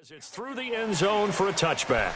It's through the end zone for a touchback.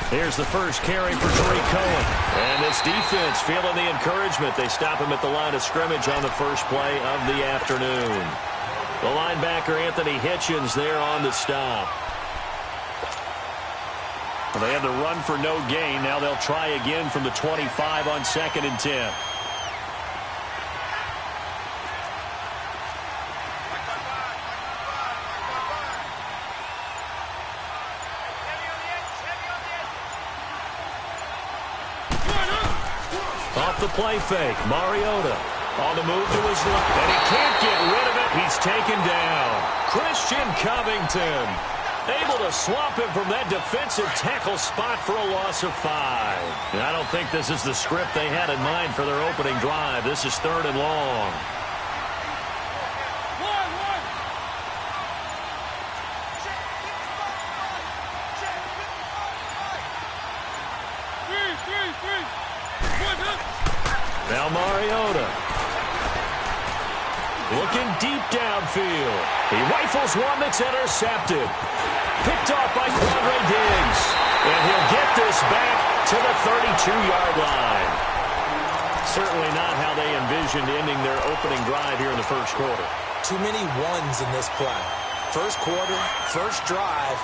Here's the first carry for Tariq Cohen. And this defense feeling the encouragement. They stop him at the line of scrimmage on the first play of the afternoon. The linebacker, Anthony Hitchens, there on the stop. Well, they had the run for no gain. Now they'll try again from the 25 on 2nd and 10. Off the play fake, Mariota on the move to his left, and he can't get rid of it. He's taken down. Christian Covington able to swamp him from that defensive tackle spot for a loss of 5. And I don't think this is the script they had in mind for their opening drive. This is 3rd and long. Now Mariota looking deep downfield. He rifles one that's intercepted. Picked off by Quandre Diggs. And he'll get this back to the 32-yard line. Certainly not how they envisioned ending their opening drive here in the first quarter. Too many ones in this play. First quarter, first drive,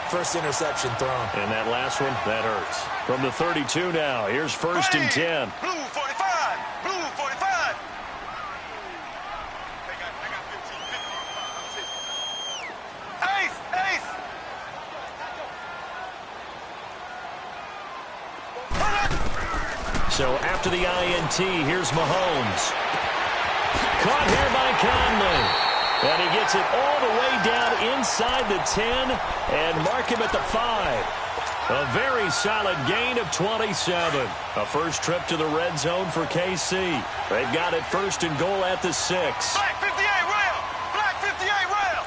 first interception thrown. And that last one, that hurts. From the 32 now, here's 1st and 10. Blue 45. Blue 45. Ace. Ace. So after the INT, here's Mahomes. Caught here by Conley. And he gets it all the way down inside the 10 and mark him at the 5. A very solid gain of 27. A first trip to the red zone for KC. They've got it 1st and goal at the 6. Black 58 rail. Black 58 rail.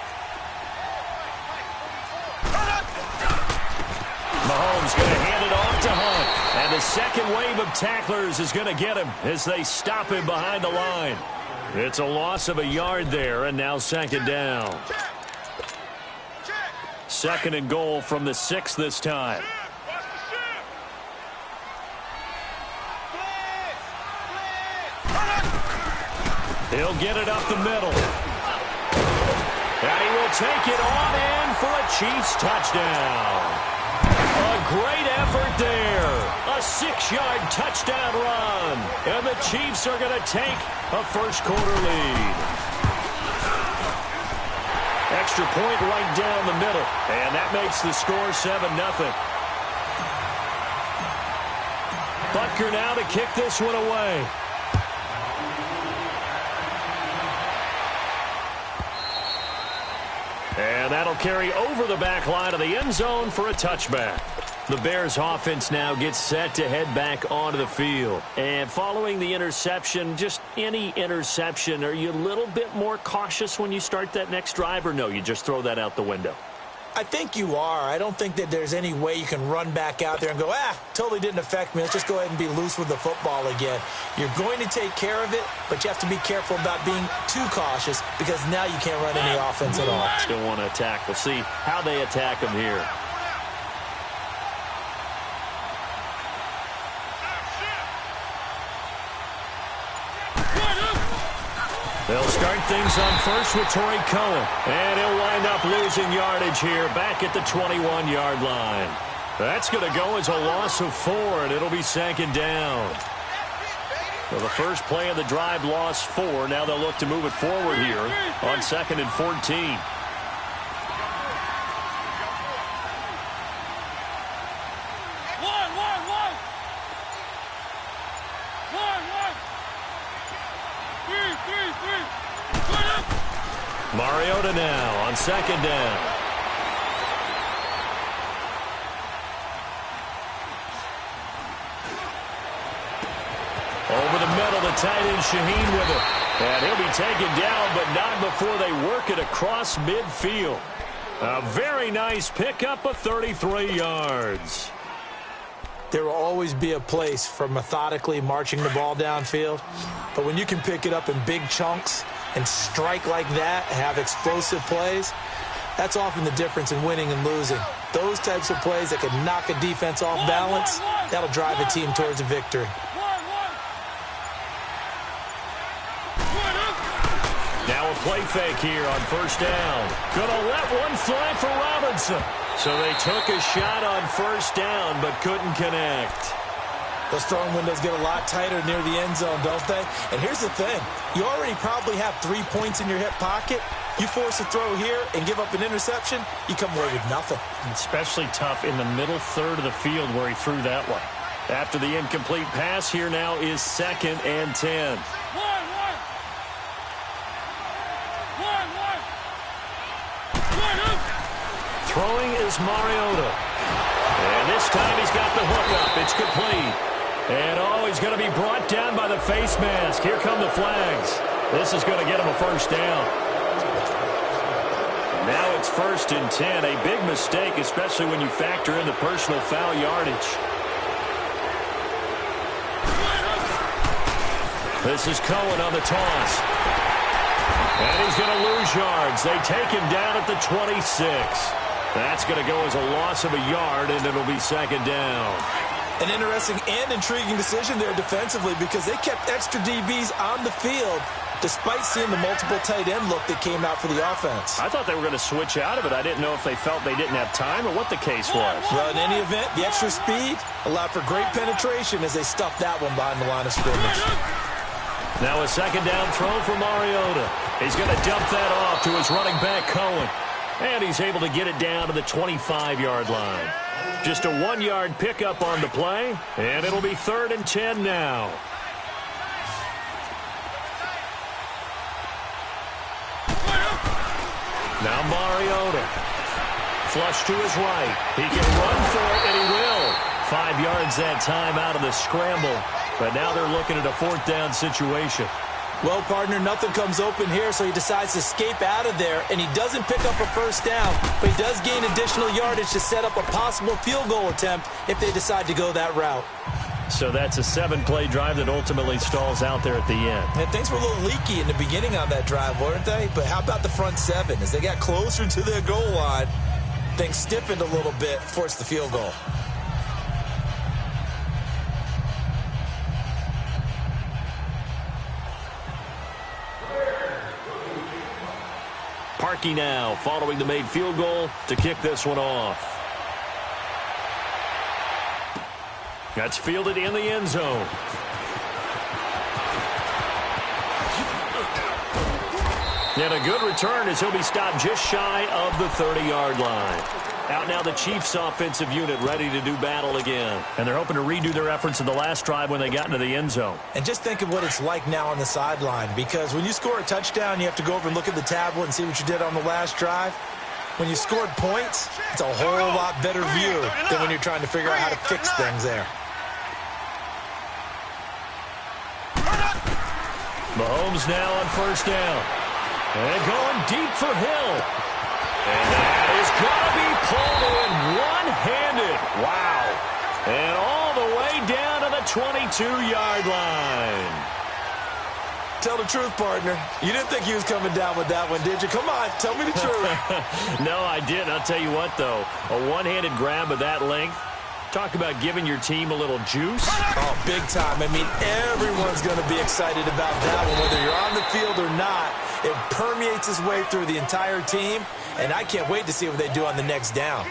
Mahomes going to hand it off to Hunt. And the second wave of tacklers is going to get him as they stop him behind the line. It's a loss of a yard there, and now 2nd down. 2nd and goal from the 6 this time. He'll get it up the middle. And he will take it on in for a Chiefs touchdown. A great effort there. A 6-yard touchdown run. And the Chiefs are going to take a first quarter lead. Extra point right down the middle. And that makes the score 7-0. Butker now to kick this one away. And that'll carry over the back line of the end zone for a touchback. The Bears offense now gets set to head back onto the field. And following the interception, just any interception, are you a little bit more cautious when you start that next drive, or no, you just throw that out the window? I think you are. I don't think that there's any way you can run back out there and go, totally didn't affect me. Let's just go ahead and be loose with the football again. You're going to take care of it, but you have to be careful about being too cautious because now you can't run any offense at all. Still want to attack. We'll see how they attack them here. They'll start things on first with Tariq Cohen. And he'll wind up losing yardage here back at the 21-yard line. That's going to go as a loss of 4, and it'll be 2nd down. Well, the first play of the drive lost 4. Now they'll look to move it forward here on 2nd and 14. Mariota now on second down. Over the middle, the tight end Shaheen with it. And he'll be taken down, but not before they work it across midfield. A very nice pickup of 33 yards. There will always be a place for methodically marching the ball downfield. But when you can pick it up in big chunks and strike like that, have explosive plays, that's often the difference in winning and losing. Those types of plays that can knock a defense off balance, that'll drive a team towards a victory. Now a play fake here on first down. Gonna let one fly for Robinson. So they took a shot on first down, but couldn't connect. Those throwing windows get a lot tighter near the end zone, don't they? And here's the thing. You already probably have 3 points in your hip pocket. You force a throw here and give up an interception, you come away with nothing. Especially tough in the middle third of the field where he threw that one. After the incomplete pass, here now is 2nd and 10. Throwing is Mariota. And this time he's got the hook up. It's complete. And he's going to be brought down by the face mask. Here come the flags. This is going to get him a first down. Now it's 1st and 10. A big mistake, especially when you factor in the personal foul yardage. This is Cohen on the toss. And he's going to lose yards. They take him down at the 26. That's going to go as a loss of a yard, and it'll be 2nd down. An interesting and intriguing decision there defensively because they kept extra DBs on the field despite seeing the multiple tight end look that came out for the offense. I thought they were going to switch out of it. I didn't know if they felt they didn't have time or what the case was. Well, in any event, the extra speed allowed for great penetration as they stuffed that one behind the line of scrimmage. Now a 2nd down throw for Mariota. He's going to dump that off to his running back, Cohen. And he's able to get it down to the 25-yard line. Just a 1-yard pickup on the play, and it'll be 3rd and 10 now. Now Mariota. Flush to his right. He can run for it, and he will. 5 yards that time out of the scramble. But now they're looking at a 4th down situation. Well, partner, nothing comes open here, so he decides to escape out of there, and he doesn't pick up a first down, but he does gain additional yardage to set up a possible field goal attempt if they decide to go that route. So that's a 7-play drive that ultimately stalls out there at the end. And things were a little leaky in the beginning on that drive, weren't they? But how about the front 7? As they got closer to their goal line, things stiffened a little bit, forced the field goal. Parkey now following the made field goal to kick this one off. That's fielded in the end zone. And a good return as he'll be stopped just shy of the 30-yard line. Out now the Chiefs offensive unit ready to do battle again. And they're hoping to redo their efforts in the last drive when they got into the end zone. And just think of what it's like now on the sideline, because when you score a touchdown, you have to go over and look at the tablet and see what you did on the last drive. When you scored points, it's a whole lot better view than when you're trying to figure out how to fix things there. Mahomes now on first down. And going deep for Hill. And that is going to be pulled in one-handed. Wow. And all the way down to the 22-yard line. Tell the truth, partner. You didn't think he was coming down with that one, did you? Come on, tell me the truth. No, I didn't. I'll tell you what, though. A one-handed grab of that length. Talk about giving your team a little juice. Oh, big time. I mean, everyone's going to be excited about that one, whether you're on the field or not. It permeates its way through the entire team, and I can't wait to see what they do on the next down.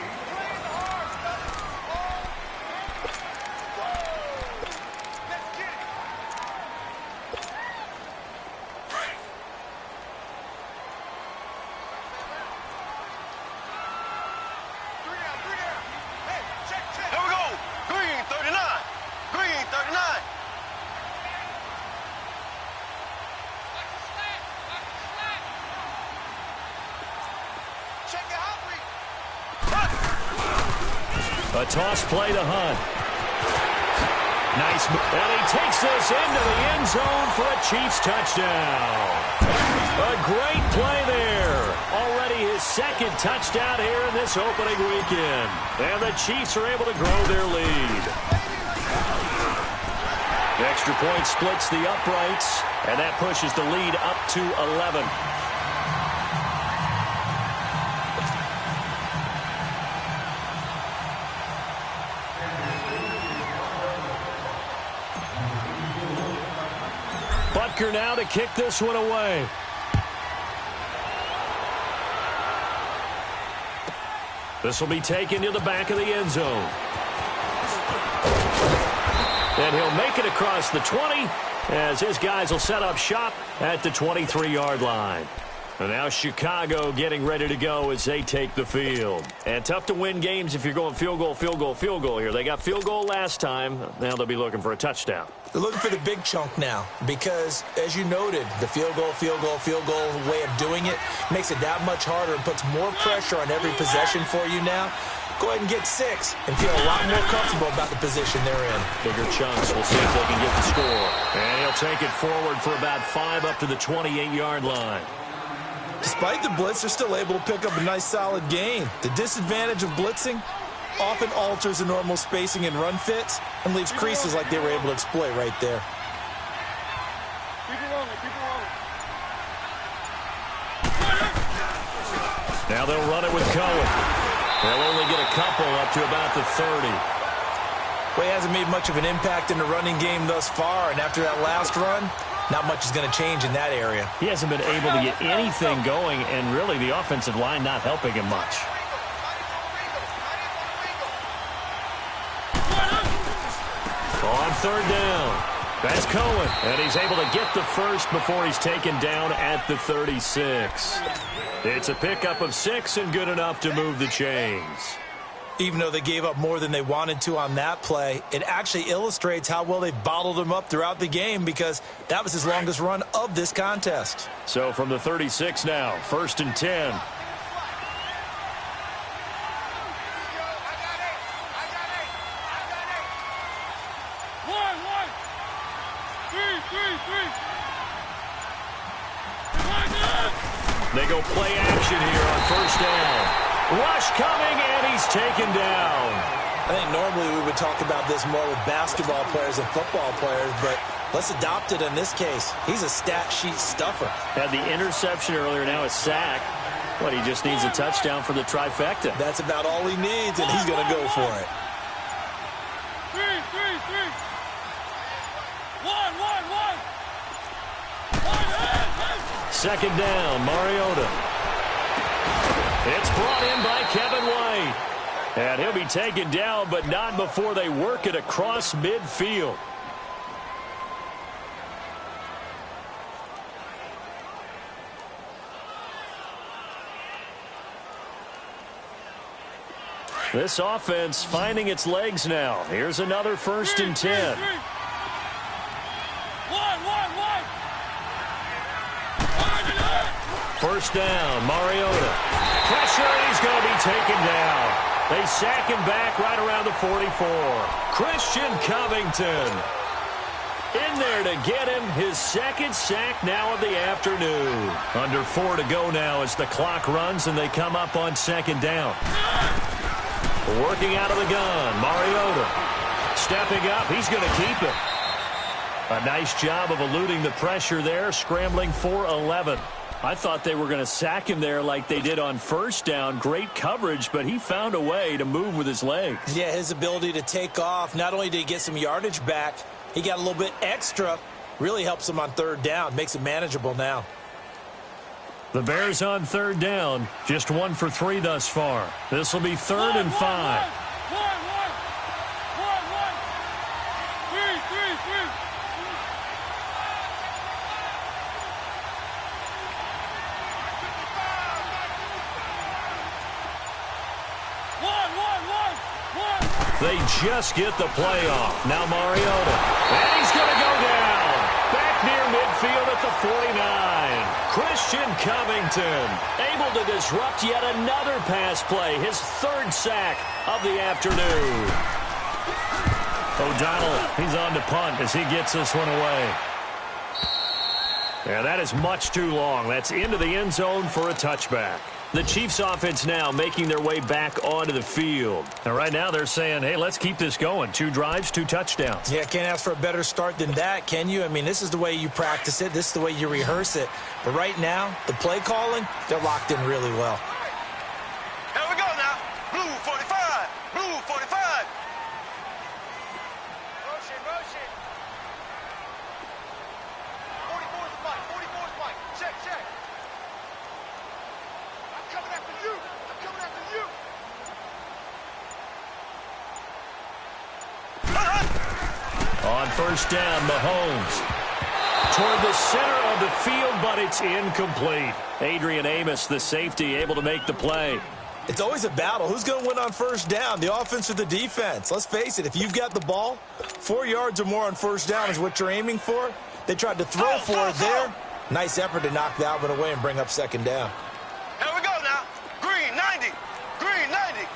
A toss play to Hunt. Nice move. And he takes this into the end zone for a Chiefs touchdown. A great play there. Already his second touchdown here in this opening weekend. And the Chiefs are able to grow their lead. The extra point splits the uprights, and that pushes the lead up to 11. Butker now to kick this one away. This will be taken to the back of the end zone. And he'll make it across the 20 as his guys will set up shop at the 23-yard line. And now Chicago getting ready to go as they take the field. And tough to win games if you're going field goal, field goal, field goal here. They got field goal last time. Now they'll be looking for a touchdown. They're looking for the big chunk now because, as you noted, the field goal way of doing it makes it that much harder and puts more pressure on every possession for you now. Go ahead and get 6 and feel a lot more comfortable about the position they're in. Bigger chunks. We'll see if they can get the score. And he'll take it forward for about 5 up to the 28-yard line. Despite the blitz, they're still able to pick up a nice solid gain. The disadvantage of blitzing often alters the normal spacing and run fits and leaves creases like they were able to exploit right there. Now they'll run it with Cohen. They'll only get a couple up to about the 30. Well, he hasn't made much of an impact in the running game thus far, and after that last run, not much is going to change in that area. He hasn't been able to get anything going, and really the offensive line not helping him much. On third down, that's Cohen, and he's able to get the first before he's taken down at the 36. It's a pickup of 6 and good enough to move the chains. Even though they gave up more than they wanted to on that play, it actually illustrates how well they've bottled him up throughout the game because that was his longest run of this contest. So from the 36 now, 1st and 10. They go play action here on 1st down. Rush coming, and he's taken down. I think normally we would talk about this more with basketball players and football players, but let's adopt it in this case. He's a stat sheet stuffer. Had the interception earlier, now a sack. But he just needs a touchdown for the trifecta. That's about all he needs, and he's going to go for it. 2nd down, Mariota. It's brought in by Kevin White. And he'll be taken down, but not before they work it across midfield. This offense finding its legs now. Here's another 1st and 10. First down, Mariota. Pressure, and he's going to be taken down. They sack him back right around the 44. Christian Covington in there to get him his 2nd sack now of the afternoon. Under 4 to go now as the clock runs and they come up on 2nd down. Working out of the gun, Mariota. Stepping up, he's going to keep it. A nice job of eluding the pressure there, scrambling for 11. I thought they were going to sack him there like they did on 1st down. Great coverage, but he found a way to move with his legs. Yeah, his ability to take off, not only did he get some yardage back, he got a little bit extra. Really helps him on 3rd down, makes it manageable now. The Bears on 3rd down, just 1 for 3 thus far. This will be 3rd and 5. They just get the play off. Now Mariota. And he's going to go down. Back near midfield at the 49. Christian Covington able to disrupt yet another pass play, his third sack of the afternoon. O'Donnell, he's on to punt as he gets this one away. Yeah, that is much too long. That's into the end zone for a touchback. The Chiefs offense now making their way back onto the field. And right now they're saying, hey, let's keep this going. 2 drives, 2 touchdowns. Yeah, can't ask for a better start than that, can you? I mean, this is the way you practice it. This is the way you rehearse it. But right now, the play calling, they're locked in really well. Here we go now. Blue 45. Blue 45. Motion, motion. 44's the mic. 44's the mic. Check, check. I'm coming after you. I'm coming after you. On first down, Mahomes toward the center of the field, but it's incomplete. Adrian Amos, the safety, able to make the play. It's always a battle. Who's going to win on first down, the offense or the defense? Let's face it, if you've got the ball, 4 yards or more on first down is what you're aiming for. They tried to throw for it there. Nice effort to knock the Alvin away and bring up second down. Here we go now. Green 90. Green 90.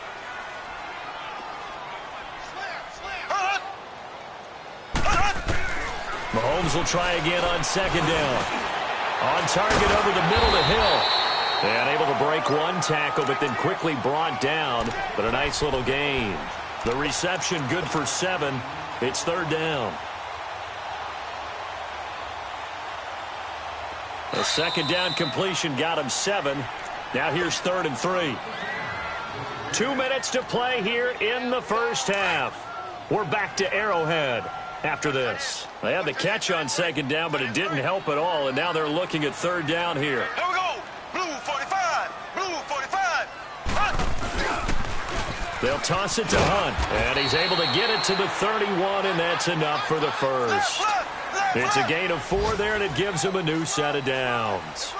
Mahomes will try again on second down. On target over the middle to Hill. And able to break one tackle, but then quickly brought down. But a nice little gain. The reception good for 7. It's third down. A second down completion got him 7. Now here's 3rd and 3. 2 minutes to play here in the first half. We're back to Arrowhead after this. They had the catch on second down, but it didn't help at all, and now they're looking at third down here. Here we go. Blue 45. Blue 45. Hunt. They'll toss it to Hunt, and he's able to get it to the 31, and that's enough for the first. It's a gain of 4 there, and it gives him a new set of downs.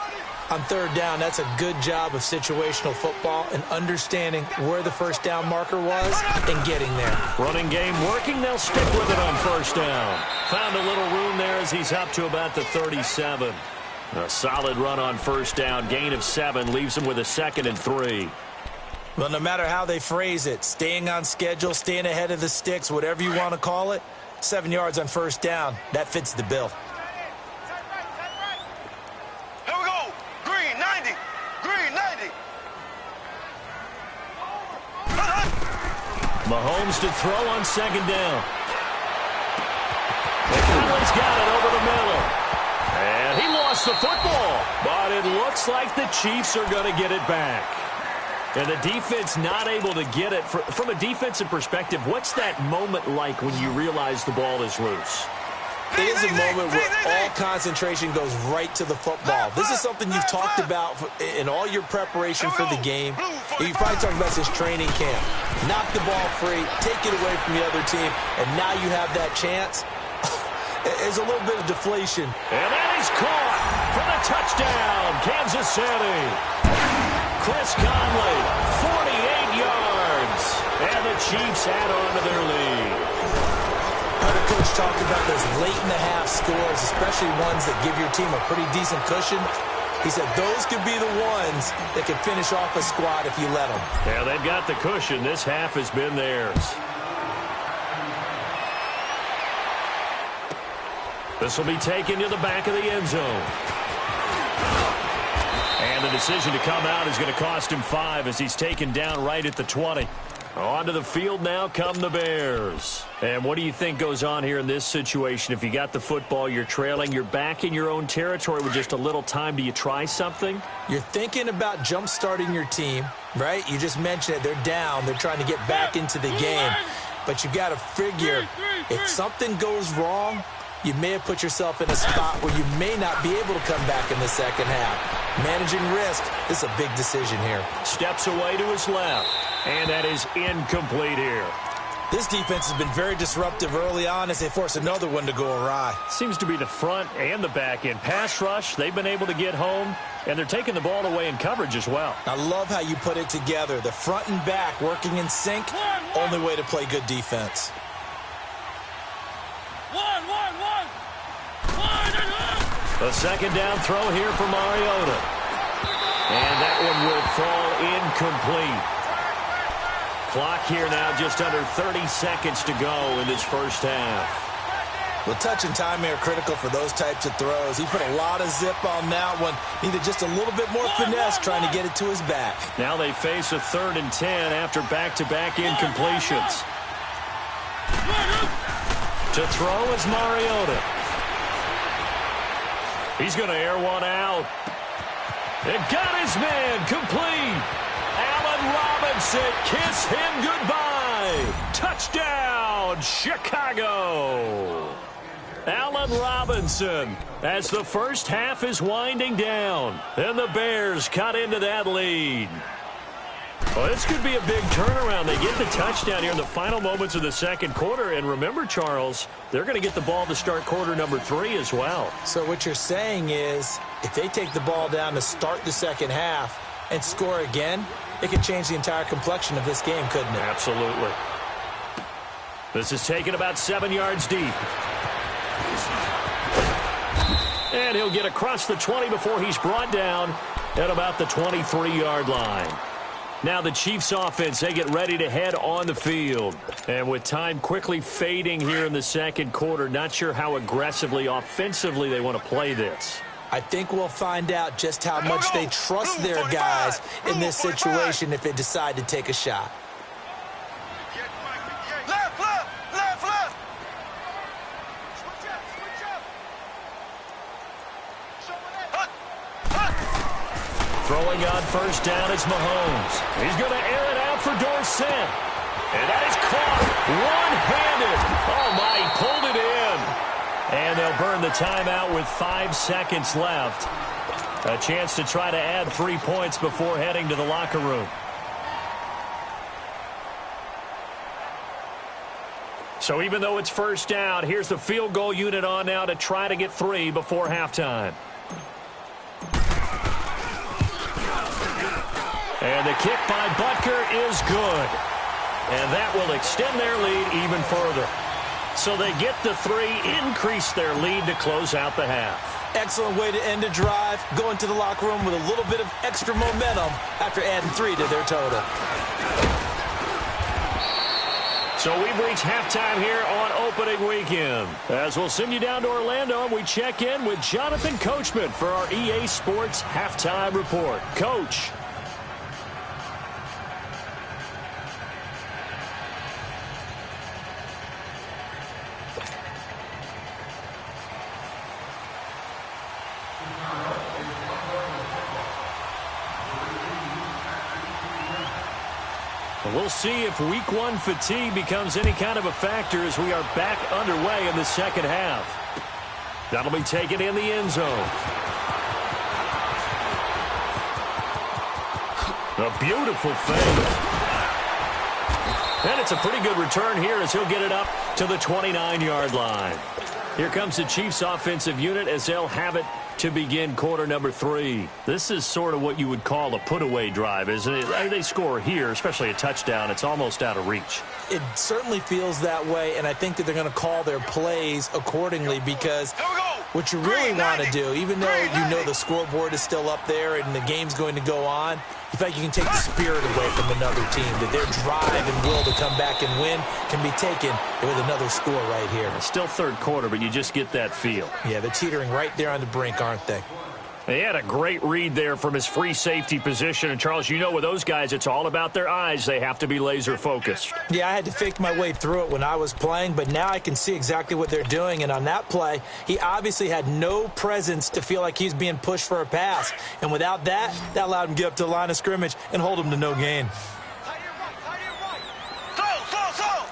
On third down, that's a good job of situational football and understanding where the first down marker was and getting there. Running game working. They'll stick with it on first down. Found a little room there as he's up to about the 37. A solid run on first down. Gain of 7 leaves him with a 2nd and 3. Well, no matter how they phrase it, staying on schedule, staying ahead of the sticks, whatever you want to call it, 7 yards on first down, that fits the bill. Here we go. Green 90. Green 90. Mahomes to throw on second down. And Conley's got it over the middle. And he lost the football. But it looks like the Chiefs are going to get it back. And the defense not able to get it. From a defensive perspective, what's that moment like when you realize the ball is loose? It is a moment where all concentration goes right to the football. This is something you've talked about in all your preparation for the game. You probably talked about this training camp. Knock the ball free, take it away from the other team, and now you have that chance. There's a little bit of deflation. And that is caught for the touchdown, Kansas City. Chris Conley, 48 yards. And the Chiefs add on to their lead. The coach talked about those late-in-the-half scores, especially ones that give your team a pretty decent cushion. He said those could be the ones that can finish off a squad if you let them. Yeah, they've got the cushion. This half has been theirs. This will be taken to the back of the end zone. And the decision to come out is going to cost him 5 as he's taken down right at the 20. Onto the field now come the Bears. And what do you think goes on here in this situation? If you got the football, you're trailing, you're back in your own territory with just a little time. Do you try something? You're thinking about jump-starting your team, right? You just mentioned it. They're down. They're trying to get back into the game. But you got to figure, if something goes wrong, you may have put yourself in a spot where you may not be able to come back in the second half. Managing risk is a big decision here. Steps away to his left. And that is incomplete here. This defense has been very disruptive early on as they force another one to go awry. Seems to be the front and the back end. Pass rush, they've been able to get home, and they're taking the ball away in coverage as well. I love how you put it together. The front and back working in sync, only way to play good defense. One. A second down throw here for Mariota. And that one will fall incomplete. Clock here now just under 30 seconds to go in this first half. Well, touch and time are critical for those types of throws. He put a lot of zip on that one. Needed just a little bit more finesse trying to get it to his back. Now they face a 3rd and 10 after back-to-back incompletions. To throw is Mariota. He's going to air one out. It got his man complete. Allen Robinson, kiss him goodbye. Touchdown, Chicago. Allen Robinson, as the first half is winding down, and the Bears cut into that lead. Well, this could be a big turnaround. They get the touchdown here in the final moments of the second quarter. And remember, Charles, they're going to get the ball to start quarter number 3 as well. So what you're saying is if they take the ball down to start the second half and score again, it could change the entire complexion of this game, couldn't it? Absolutely. This is taken about 7 yards deep. And he'll get across the 20 before he's brought down at about the 23-yard line. Now the Chiefs offense, they get ready to head on the field. And with time quickly fading here in the second quarter, not sure how aggressively, offensively they want to play this. I think we'll find out just how much they trust their guys in this situation if they decide to take a shot. Left, left, left, left. Switch up, switch up. Throwing on first down is Mahomes. He's going to air it out for Dorsett. And that is caught one-handed. Oh, my, he pulled it in. And they'll burn the timeout with 5 seconds left. A chance to try to add 3 points before heading to the locker room. So even though it's first down, here's the field goal unit on now to try to get 3 before halftime. And the kick by Butker is good. And that will extend their lead even further. So they get the 3, increase their lead to close out the half. Excellent way to end a drive. Go into the locker room with a little bit of extra momentum after adding 3 to their total. So we've reached halftime here on opening weekend. As we'll send you down to Orlando, and we check in with Jonathan Coachman for our EA Sports Halftime Report. Coach. We'll see if week 1 fatigue becomes any kind of a factor as we are back underway in the second half. That'll be taken in the end zone. A beautiful fake. And it's a pretty good return here as he'll get it up to the 29-yard line. Here comes the Chiefs offensive unit as they'll have it to begin quarter number 3. This is sort of what you would call a put-away drive, isn't it? They score here, especially a touchdown. It's almost out of reach. It certainly feels that way, and I think that they're going to call their plays accordingly because what you really want to do, even though you know the scoreboard is still up there and the game's going to go on, you think you can take the spirit away from another team, that their drive and will to come back and win can be taken with another score right here. It's still third quarter, but you just get that feel. Yeah, they're teetering right there on the brink, aren't they? They had a great read there from his free safety position. And, Charles, you know with those guys, it's all about their eyes. They have to be laser-focused. Yeah, I had to fake my way through it when I was playing, but now I can see exactly what they're doing. And on that play, he obviously had no presence to feel like he's being pushed for a pass. And without that, that allowed him to get up to the line of scrimmage and hold him to no gain. Slow.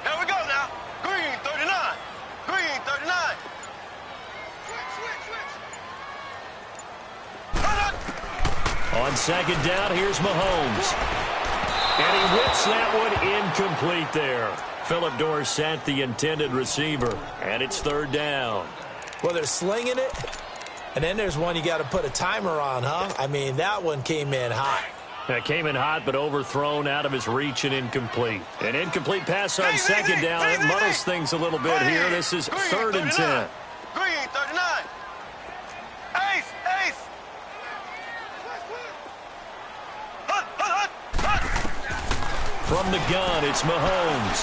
Here we go now. Green 39. Green 39. Switch. On second down, here's Mahomes. And he whips that one incomplete there. Philip Dorsett, the intended receiver. And it's third down. Well, they're slinging it. And then there's one you got to put a timer on, huh? I mean, that one came in hot. That came in hot, but overthrown out of his reach and incomplete. An incomplete pass on second down. It muddles things a little bit here. This is third and 10. Green 39. From the gun, it's Mahomes.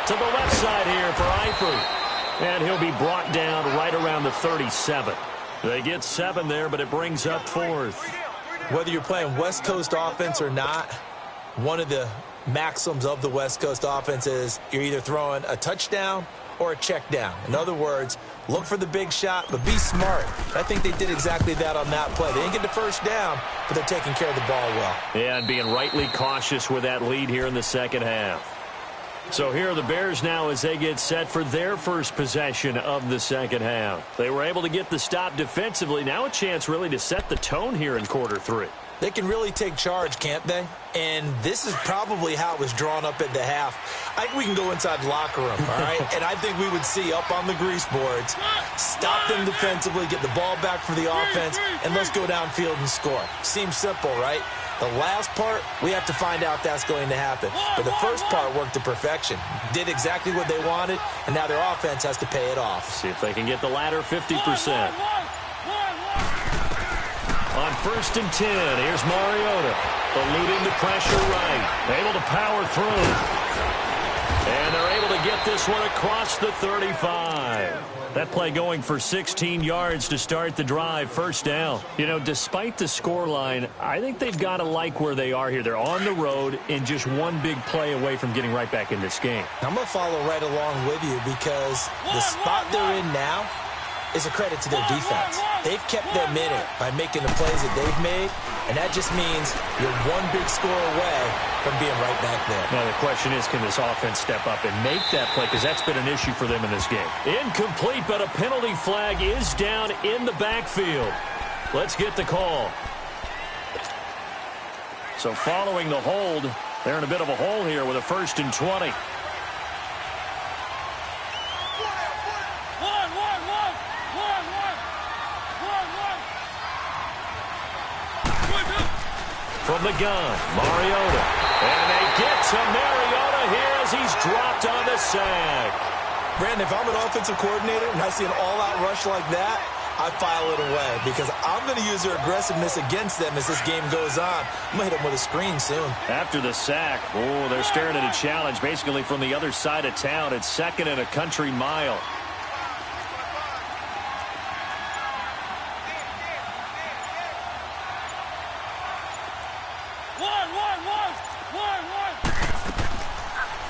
To the left side here for Eifert. And he'll be brought down right around the 37. They get 7 there, but it brings up 4th. Whether you're playing West Coast offense or not, one of the maxims of the West Coast offense is you're either throwing a touchdown or a check down. In other words, look for the big shot, but be smart. I think they did exactly that on that play. They didn't get the first down, but they're taking care of the ball well. Yeah, and being rightly cautious with that lead here in the second half. So here are the Bears now as they get set for their first possession of the second half. They were able to get the stop defensively. Now a chance really to set the tone here in quarter 3. They can really take charge, can't they? And this is probably how it was drawn up at the half. I think we can go inside the locker room, all right? And I think we would see up on the grease boards, stop them defensively, get the ball back for the offense, and let's go downfield and score. Seems simple, right? The last part, we have to find out that's going to happen. But the first part worked to perfection. Did exactly what they wanted, and now their offense has to pay it off. See if they can get the latter 50%. On 1st and 10, here's Mariota. Eluding the pressure right. Able to power through. And they're able to get this one across the 35. That play going for 16 yards to start the drive. First down. You know, despite the scoreline, I think they've got to like where they are here. They're on the road and just one big play away from getting right back in this game. I'm going to follow right along with you because the spot they're in now is a credit to their defense. They've kept them in it by making the plays that they've made, and that just means you're one big score away from being right back there. Now the question is, can this offense step up and make that play? Because that's been an issue for them in this game. Incomplete, but a penalty flag is down in the backfield. Let's get the call. So following the hold, they're in a bit of a hole here with a 1st and 20. From the gun, Mariota. And they get to Mariota here as he's dropped on the sack. Brandon, if I'm an offensive coordinator and I see an all-out rush like that, I file it away because I'm going to use their aggressiveness against them as this game goes on. I'm going to hit them with a screen soon. After the sack, they're staring at a challenge basically from the other side of town. It's 2nd and a country mile.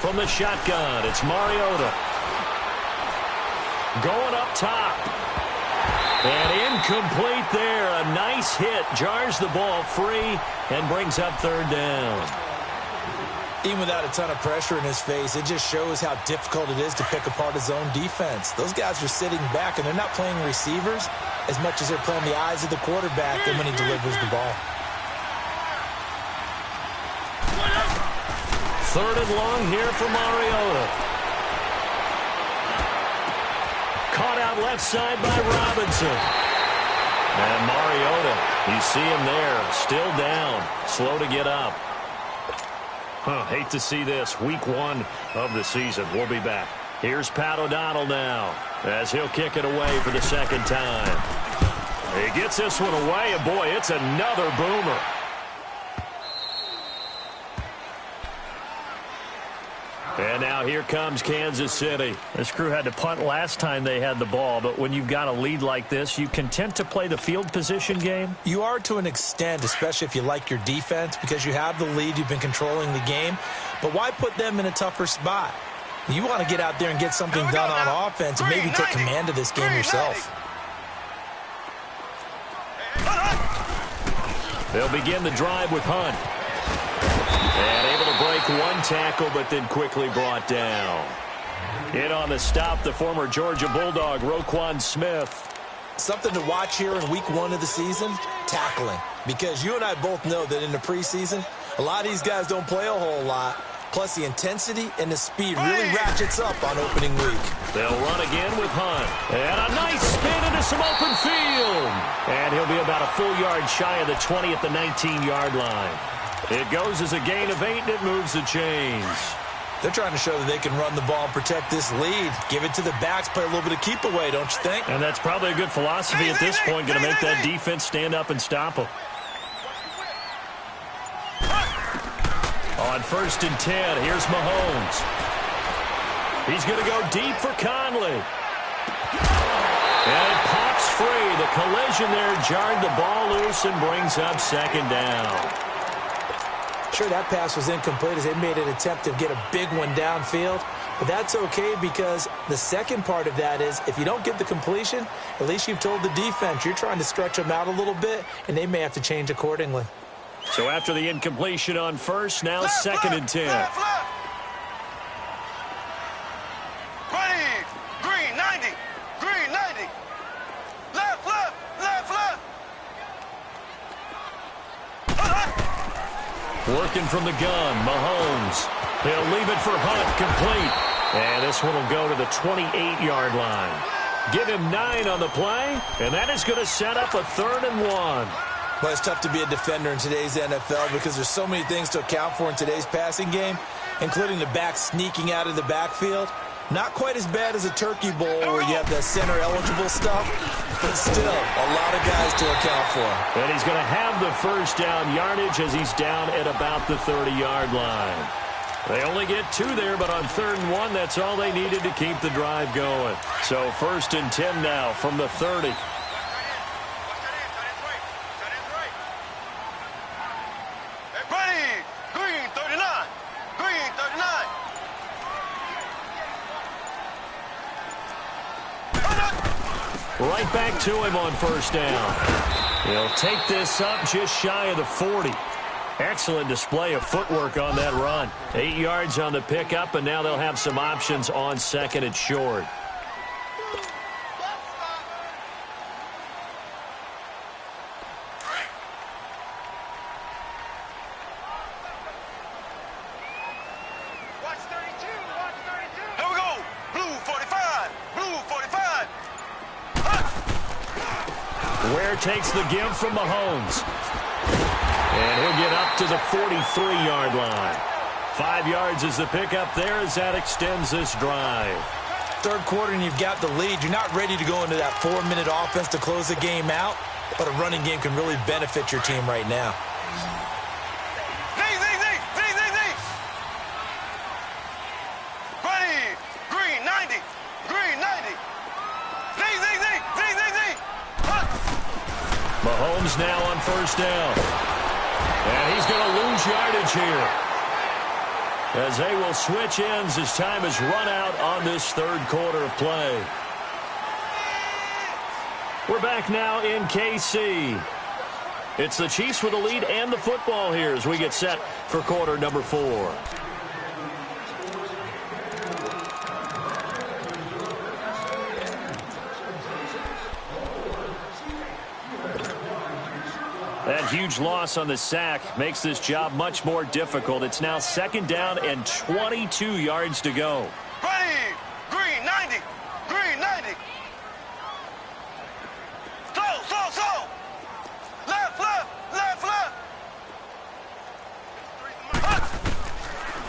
From the shotgun, it's Mariota. Going up top. And incomplete there. A nice hit. Jars the ball free and brings up 3rd down. Even without a ton of pressure in his face, it just shows how difficult it is to pick apart his own defense. Those guys are sitting back, and they're not playing receivers as much as they're playing the eyes of the quarterback and when he delivers the ball. 3rd and long here for Mariota. Caught out left side by Robinson. And Mariota, you see him there, still down, slow to get up. Hate to see this. Week 1 of the season. We'll be back. Here's Pat O'Donnell now as he'll kick it away for the 2nd time. He gets this one away, and boy, it's another boomer. And now here comes Kansas City. This crew had to punt last time they had the ball, but when you've got a lead like this, you content to play the field position game? You are to an extent, especially if you like your defense, because you have the lead, you've been controlling the game. But why put them in a tougher spot? You want to get out there and get something done on offense and maybe take command of this game yourself. They'll begin the drive with Hunt. And able to break one tackle, but then quickly brought down. In on the stop, the former Georgia Bulldog, Roquan Smith. Something to watch here in week 1 of the season, tackling. Because you and I both know that in the preseason, a lot of these guys don't play a whole lot. Plus, the intensity and the speed really ratchets up on opening week. They'll run again with Hunt. And a nice spin into some open field. And he'll be about a full yard shy of the 20 at the 19-yard line. It goes as a gain of 8, and it moves the chains. They're trying to show that they can run the ball and protect this lead. Give it to the backs, play a little bit of keep away, don't you think? And that's probably a good philosophy at this point, going to make that defense stand up and stop them. On 1st and 10, here's Mahomes. He's going to go deep for Conley. And it pops free. The collision there jarred the ball loose and brings up 2nd down. Sure, that pass was incomplete as they made an attempt to get a big one downfield. But that's okay because the second part of that is if you don't get the completion, at least you've told the defense you're trying to stretch them out a little bit, and they may have to change accordingly. So after the incompletion on 1st, now 2nd and 10. Left. Ready. Green 90. Green 90. Left. Working from the gun, Mahomes. He'll leave it for Hunt, complete. And this one will go to the 28-yard line. Give him 9 on the play, and that is going to set up a 3rd and 1. Well, it's tough to be a defender in today's NFL because there's so many things to account for in today's passing game, including the back sneaking out of the backfield. Not quite as bad as a turkey bowl where you have the center-eligible stuff, but still a lot of guys to account for. And he's going to have the 1st down yardage as he's down at about the 30-yard line. They only get 2 there, but on 3rd and 1, that's all they needed to keep the drive going. So 1st and 10 now from the 30. Ready. Green 39. Green 39. Right back to him on 1st down. He'll take this up just shy of the 40. Excellent display of footwork on that run. 8 yards on the pickup, and now they'll have some options on 2nd and short. Watch 32. Here we go. Blue 45. Blue 45. Ware takes the give from Mahomes. And he'll get up to the 43-yard line. 5 yards is the pickup there as that extends this drive. 3rd quarter and you've got the lead. You're not ready to go into that 4-minute offense to close the game out, but a running game can really benefit your team right now. Z. Ready. Green 90. Green 90. Z. Mahomes now on 1st down. And he's going to lose yardage here as they will switch ends as time has run out on this 3rd quarter of play. We're back now in KC. It's the Chiefs with the lead and the football here as we get set for quarter number 4. That huge loss on the sack makes this job much more difficult. It's now 2nd down and 22 yards to go. Ready. Green 90. Green 90. Slow. Left.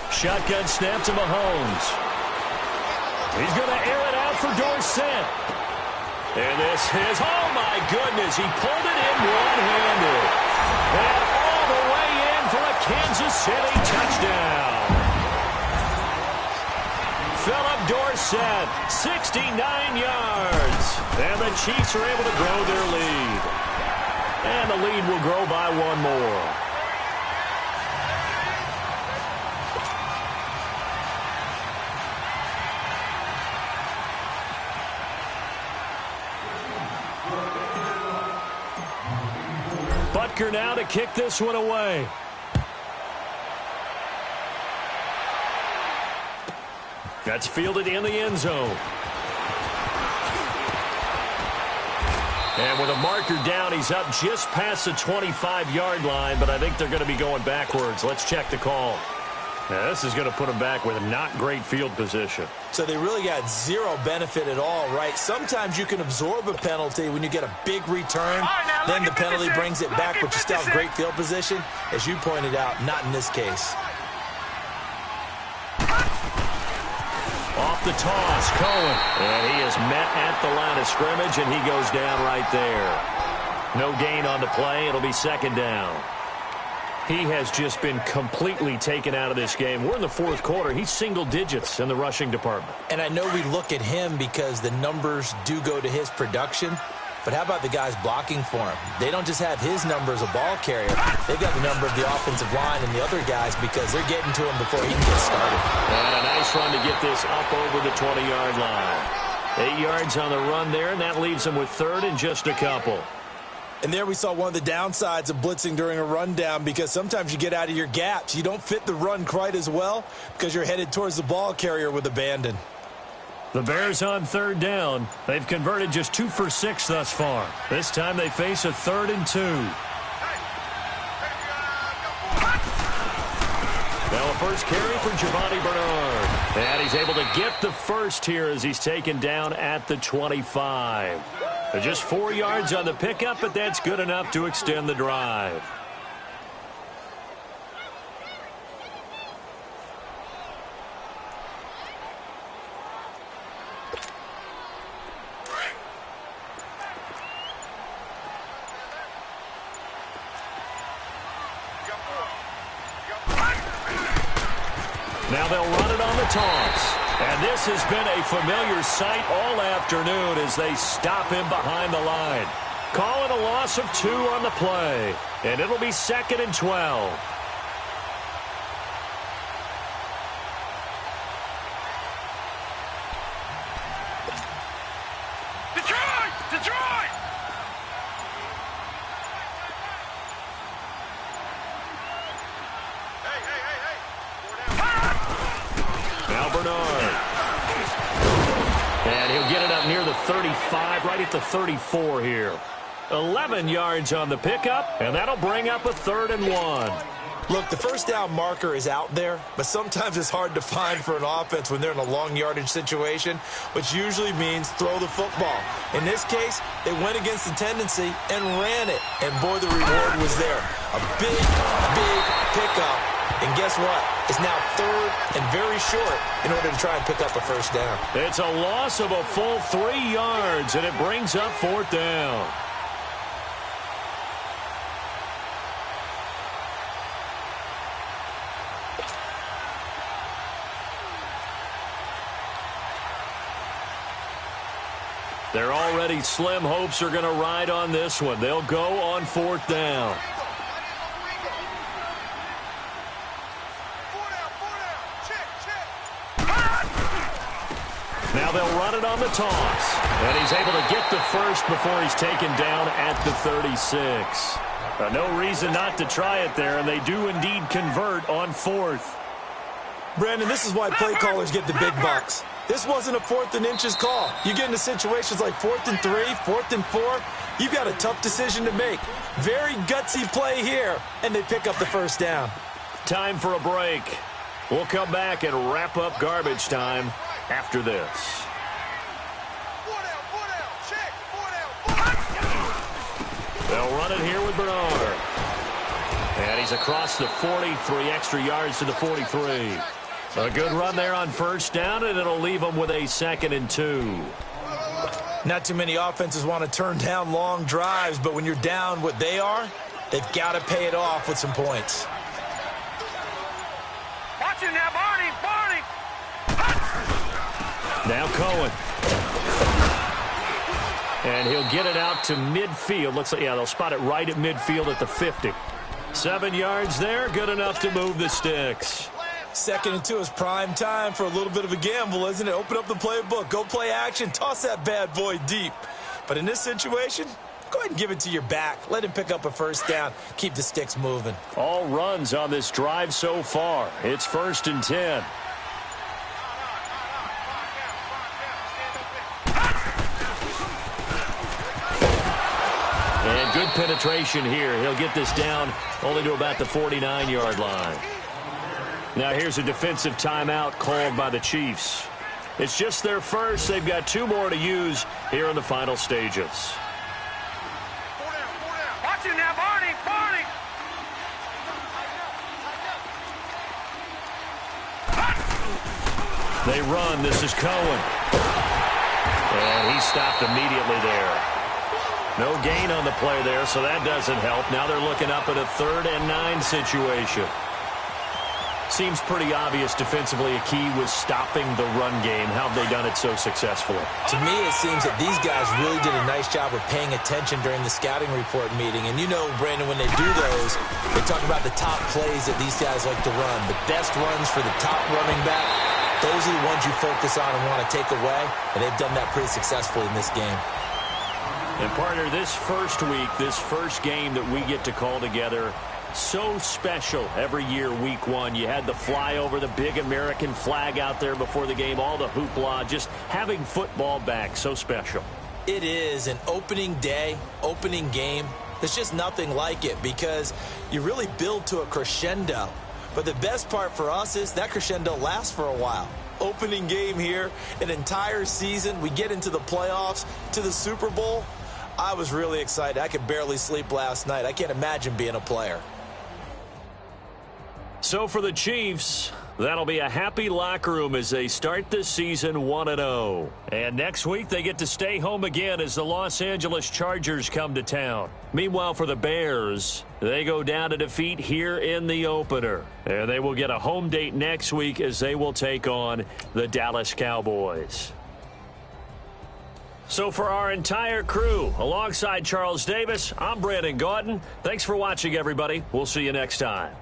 Shotgun snap to Mahomes. He's going to air it out for Dorsett. And this is, oh my goodness, he pulled it in one-handed. And all the way in for a Kansas City touchdown. Philip Dorsett, 69 yards. And the Chiefs are able to grow their lead. And the lead will grow by 1 more. Butker now to kick this one away. That's fielded in the end zone. And with a marker down, he's up just past the 25-yard line, but I think they're going to be going backwards. Let's check the call. Now, this is going to put them back with a not great field position. So they really got zero benefit at all, right? Sometimes you can absorb a penalty when you get a big return. Then the penalty brings it back, but you still have great field position. As you pointed out, not in this case. Off the toss, Cohen. And he is met at the line of scrimmage, and he goes down right there. No gain on the play. It'll be 2nd down. He has just been completely taken out of this game. We're in the fourth quarter. He's single digits in the rushing department. And I know we look at him because the numbers do go to his production. But how about the guys blocking for him? They don't just have his number as a ball carrier. They've got the number of the offensive line and the other guys because they're getting to him before he can get started. And a nice run to get this up over the 20-yard line. 8 yards on the run there, and that leaves him with third and just a couple. And there we saw one of the downsides of blitzing during a rundown because sometimes you get out of your gaps. You don't fit the run quite as well because you're headed towards the ball carrier with abandon. The Bears on third down. They've converted just 2 for 6 thus far. This time they face a 3rd and 2. Now a first carry for Giovanni Bernard. And he's able to get the first here as he's taken down at the 25. Just 4 yards on the pickup, but that's good enough to extend the drive. Now they'll run it on the toss. And this has been a familiar sight all afternoon as they stop him behind the line. Call it a loss of 2 on the play. And it'll be 2nd and 12. Detroit! Detroit! Now Bernard. And he'll get it up near the 35, right at the 34 here. 11 yards on the pickup, and that'll bring up a 3rd and 1. Look, the first down marker is out there, but sometimes it's hard to find for an offense when they're in a long yardage situation, which usually means throw the football. In this case, they went against the tendency and ran it, and boy, the reward was there. A big, big pickup, and guess what? It's now 3rd and very short in order to try and pick up a first down. It's a loss of a full 3 yards, and it brings up 4th down. They're already slim hopes are going to ride on this one. They'll go on 4th down. Now they'll run it on the toss. And he's able to get the first before he's taken down at the 36. No reason not to try it there, and they do indeed convert on 4th. Brandon, this is why play callers get the big bucks. This wasn't a 4th and inches call. You get into situations like 4th and 3, 4th and 4. You've got a tough decision to make. Very gutsy play here, and they pick up the first down. Time for a break. We'll come back and wrap up garbage time after this. They'll run it here with Bernard. And he's across the 40, 3 extra yards to the 43. A good run there on first down, and it'll leave them with a 2nd and 2. Not too many offenses want to turn down long drives, but when you're down what they are, they've got to pay it off with some points. Watch it now, Barney! Barney! Now Cohen. And he'll get it out to midfield. Looks like, yeah, they'll spot it right at midfield at the 50. 7 yards there, good enough to move the sticks. 2nd and 2 is prime time for a little bit of a gamble, isn't it? Open up the playbook, go play action, toss that bad boy deep. But in this situation, go ahead and give it to your back. Let him pick up a first down. Keep the sticks moving. All runs on this drive so far. It's 1st and 10. And good penetration here. He'll get this down only to about the 49-yard line. Now here's a defensive timeout called by the Chiefs. It's just their first. They've got 2 more to use here in the final stages. Watch it now, Barney! Barney! They run. This is Cohen. And he stopped immediately there. No gain on the play there, so that doesn't help. Now they're looking up at a 3rd and 9 situation. Seems pretty obvious defensively a key was stopping the run game. How have they done it so successfully? To me, it seems that these guys really did a nice job of paying attention during the scouting report meeting. And you know, Brandon, when they do those, they talk about the top plays that these guys like to run. The best runs for the top running back, those are the ones you focus on and want to take away. And they've done that pretty successfully in this game. And, partner, this first week, this first game that we get to call together, so special every year, week 1. You had the flyover, the big American flag out there before the game, all the hoopla, just having football back, so special. It is an opening day, opening game. There's just nothing like it because you really build to a crescendo. But the best part for us is that crescendo lasts for a while. Opening game here, an entire season. We get into the playoffs, to the Super Bowl. I was really excited. I could barely sleep last night. I can't imagine being a player. So for the Chiefs, that'll be a happy locker room as they start this season 1-0. And next week they get to stay home again as the Los Angeles Chargers come to town. Meanwhile, for the Bears, they go down to defeat here in the opener. And they will get a home date next week as they will take on the Dallas Cowboys. So for our entire crew, alongside Charles Davis, I'm Brandon Gaudin. Thanks for watching, everybody. We'll see you next time.